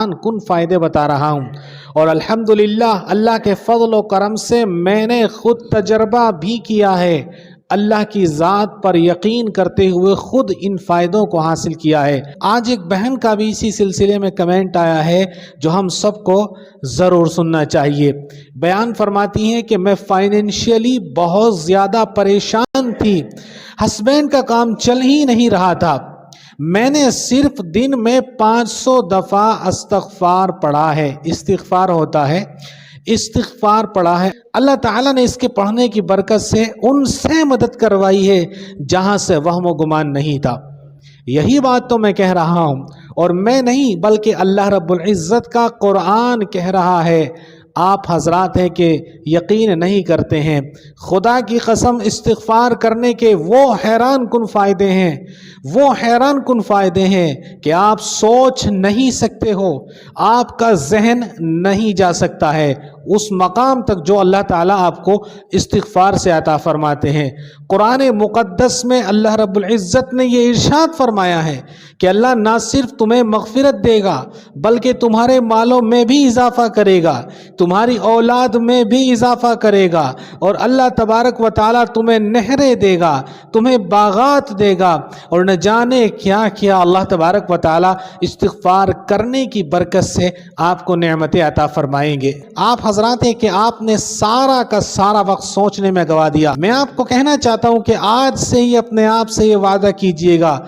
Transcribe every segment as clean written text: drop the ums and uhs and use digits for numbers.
کن فائدے بتا رہا ہوں، اور الحمدللہ اللہ کے فضل و کرم سے میں نے خود تجربہ بھی کیا ہے، اللہ کی ذات پر یقین کرتے ہوئے خود ان فائدوں کو حاصل کیا ہے۔ آج ایک بہن کا بھی اسی سلسلے میں کمنٹ آیا ہے جو ہم سب کو ضرور سننا چاہیے۔ بیان فرماتی ہیں کہ میں فائنینشیلی بہت زیادہ پریشان تھی، ہسبینڈ کا کام چل ہی نہیں رہا تھا، میں نے صرف دن میں 500 دفعہ استغفار پڑھا ہے، استغفار ہوتا ہے، استغفار پڑھا ہے۔ اللہ تعالیٰ نے اس کے پڑھنے کی برکت سے ان سے مدد کروائی ہے جہاں سے وہم و گمان نہیں تھا۔ یہی بات تو میں کہہ رہا ہوں، اور میں نہیں بلکہ اللہ رب العزت کا قرآن کہہ رہا ہے۔ آپ حضرات ہیں کہ یقین نہیں کرتے ہیں، خدا کی قسم استغفار کرنے کے وہ حیران کن فائدے ہیں، وہ حیران کن فائدے ہیں کہ آپ سوچ نہیں سکتے ہو، آپ کا ذہن نہیں جا سکتا ہے اس مقام تک جو اللہ تعالیٰ آپ کو استغفار سے عطا فرماتے ہیں۔ قرآن مقدس میں اللہ رب العزت نے یہ ارشاد فرمایا ہے کہ اللہ نہ صرف تمہیں مغفرت دے گا بلکہ تمہارے مالوں میں بھی اضافہ کرے گا، تمہاری اولاد میں بھی اضافہ کرے گا، اور اللہ تبارک و تعالیٰ تمہیں نہریں دے گا، تمہیں باغات دے گا، اور نہ جانے کیا کیا اللہ تبارک و تعالیٰ استغفار کرنے کی برکت سے آپ کو نعمتیں عطا فرمائیں گے۔ آپ حضرات ہیں کہ آپ نے سارا کا سارا وقت سوچنے میں گوا دیا۔ میں آپ کو کہنا چاہتا ہوں کہ آج سے ہی اپنے آپ سے یہ وعدہ کیجئے گا،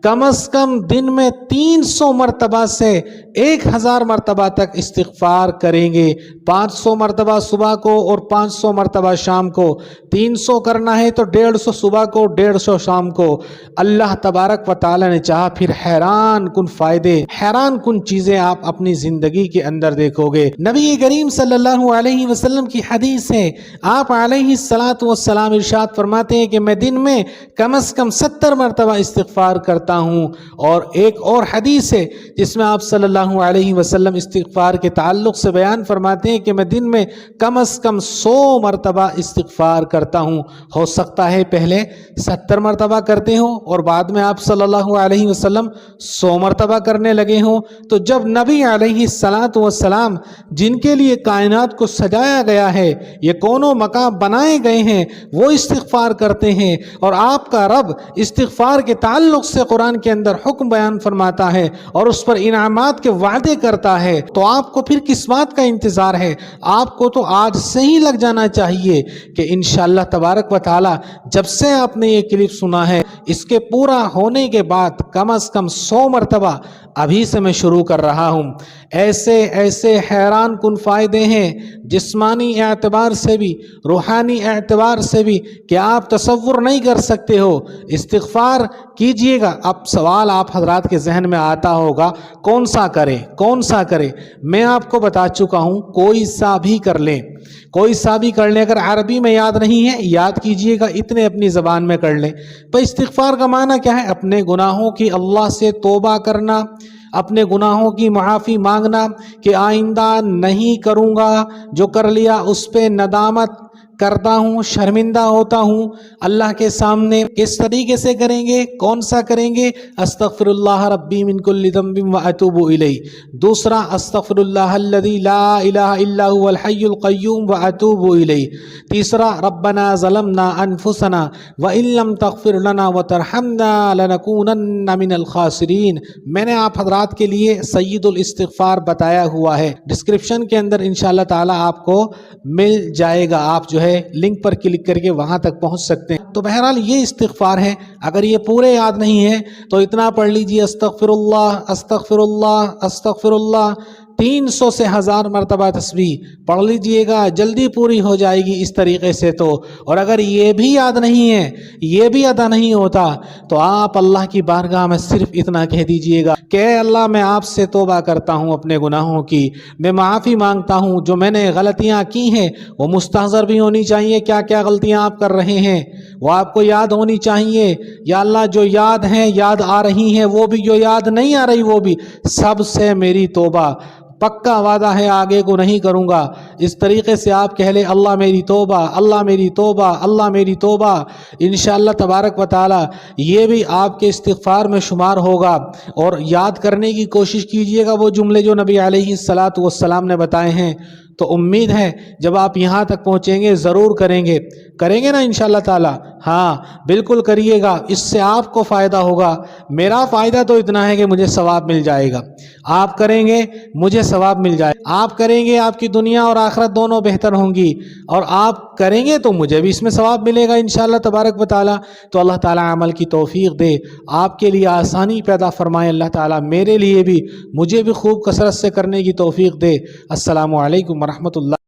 کم از کم دن میں 300 مرتبہ سے 1000 مرتبہ تک استغفار کریں گے، 500 مرتبہ صبح کو اور 500 مرتبہ شام کو، 300 کرنا ہے تو 150 صبح کو 150 شام کو۔ اللہ تبارک و تعالی نے چاہا پھر حیران کن فائدے، حیران کن چیزیں آپ اپنی زندگی کے اندر دیکھو گے۔ نبی کریم صلی اللہ علیہ وسلم کی حدیث ہے، آپ علیہ السلام ارشاد فرماتے ہیں کہ میں دن میں کم از کم 70 مرتبہ استغفار کرتا ہوں، اور ایک اور حدیث ہے جس میں آپ صلی اللہ علیہ وسلم استغفار کے تعلق سے بیان فرماتے ہیں کہ میں دن میں کم از کم 100 مرتبہ استغفار کرتا ہوں۔ ہو سکتا ہے پہلے 70 مرتبہ کرتے ہوں اور بعد میں آپ صلی اللہ علیہ وسلم 100 مرتبہ کرنے لگے ہوں، تو جب نبی علیہ السلام جن کے لیے کائنات کو سجایا گیا ہے، یہ کونوں مقام بنائے گئے ہیں، وہ استغفار کرتے ہیں، اور آپ کا رب استغفار کے تعلق سے قرآن کے اندر حکم بیان فرماتا ہے اور اس پر انعامات کے وعدے کرتا ہے، تو آپ کو پھر کس بات کا انتظار ہے؟ آپ کو تو آج سے ہی لگ جانا چاہیے کہ انشاءاللہ تبارک و تعالی جب سے آپ نے یہ کلپ سنا ہے، اس کے پورا ہونے کے بعد کم از کم 100 مرتبہ ابھی سے میں شروع کر رہا ہوں۔ ایسے ایسے حیران کن فائدے ہیں جسمانی اعتبار سے بھی، روحانی اعتبار سے بھی، کہ آپ تصور نہیں کر سکتے ہو۔ استغفار کیجئے گا۔ اب سوال آپ حضرات کے ذہن میں آتا ہوگا کون سا کرے، کون سا کرے؟ میں آپ کو بتا چکا ہوں، کوئی سا بھی کر لیں، کوئی سا بھی کر لیں۔ اگر عربی میں یاد نہیں ہے، یاد کیجئے گا، اتنے اپنی زبان میں کر لیں۔ پر استغفار کا معنی کیا ہے؟ اپنے گناہوں کی اللہ سے توبہ کرنا، اپنے گناہوں کی معافی مانگنا کہ آئندہ نہیں کروں گا، جو کر لیا اس پہ ندامت کرتا ہوں، شرمندہ ہوتا ہوں اللہ کے سامنے۔ کس طریقے سے کریں گے؟ کون سا کریں گے؟ استغفر اللہ ربی من کل ذنب واتوب الیہ۔ دوسرا استغفر اللہ الذی لا الہ الا هو الحی القیوم واتوب الیہ۔ تیسرا ربنا ظلمنا انفسنا وان لم تغفر لنا وترحمنا لنکونن من الخاسرین۔ میں نے آپ حضرات کے لیے سید الاستغفار بتایا ہوا ہے، ڈسکرپشن کے اندر انشاءاللہ تعالی آپ کو مل جائے گا، آپ جو ہے لنک پر کلک کر کے وہاں تک پہنچ سکتے ہیں۔ تو بہرحال یہ استغفار ہے، اگر یہ پورے یاد نہیں ہے تو اتنا پڑھ لیجئے، استغفر اللہ استغفر اللہ استغفر اللہ، 300 سے 1000 مرتبہ تسبیح پڑھ لیجئے گا، جلدی پوری ہو جائے گی اس طریقے سے تو۔ اور اگر یہ بھی یاد نہیں ہے، یہ بھی ادا نہیں ہوتا، تو آپ اللہ کی بارگاہ میں صرف اتنا کہہ دیجئے گا کہ اے اللہ میں آپ سے توبہ کرتا ہوں اپنے گناہوں کی، میں معافی مانگتا ہوں، جو میں نے غلطیاں کی ہیں وہ مستحضر بھی ہونی چاہیے، کیا کیا غلطیاں آپ کر رہے ہیں وہ آپ کو یاد ہونی چاہیے، یا اللہ جو یاد ہیں، یاد آ رہی ہیں وہ بھی، جو یاد نہیں آ رہی وہ بھی، سب سے میری توبہ۔ پکا وعدہ ہے آگے کو نہیں کروں گا، اس طریقے سے آپ کہہ لیں اللہ میری توبہ، اللہ میری توبہ، اللہ میری توبہ، انشاءاللہ تبارک و تعالی یہ بھی آپ کے استغفار میں شمار ہوگا۔ اور یاد کرنے کی کوشش کیجئے گا وہ جملے جو نبی علیہ الصلاۃ والسلام نے بتائے ہیں، تو امید ہے جب آپ یہاں تک پہنچیں گے ضرور کریں گے نا انشاءاللہ تعالی؟ ہاں بالکل کریے گا، اس سے آپ کو فائدہ ہوگا۔ میرا فائدہ تو اتنا ہے کہ مجھے ثواب مل جائے گا، آپ کریں گے مجھے ثواب مل جائے گا، آپ کریں گے آپ کی دنیا اور آخرت دونوں بہتر ہوں گی، اور آپ کریں گے تو مجھے بھی اس میں ثواب ملے گا انشاءاللہ تبارک و تعالی۔ تو اللہ تعالی عمل کی توفیق دے، آپ کے لیے آسانی پیدا فرمائے اللہ تعالی، میرے لیے بھی، مجھے بھی خوب کثرت سے کرنے کی توفیق دے۔ السلام علیکم ورحمۃ اللہ۔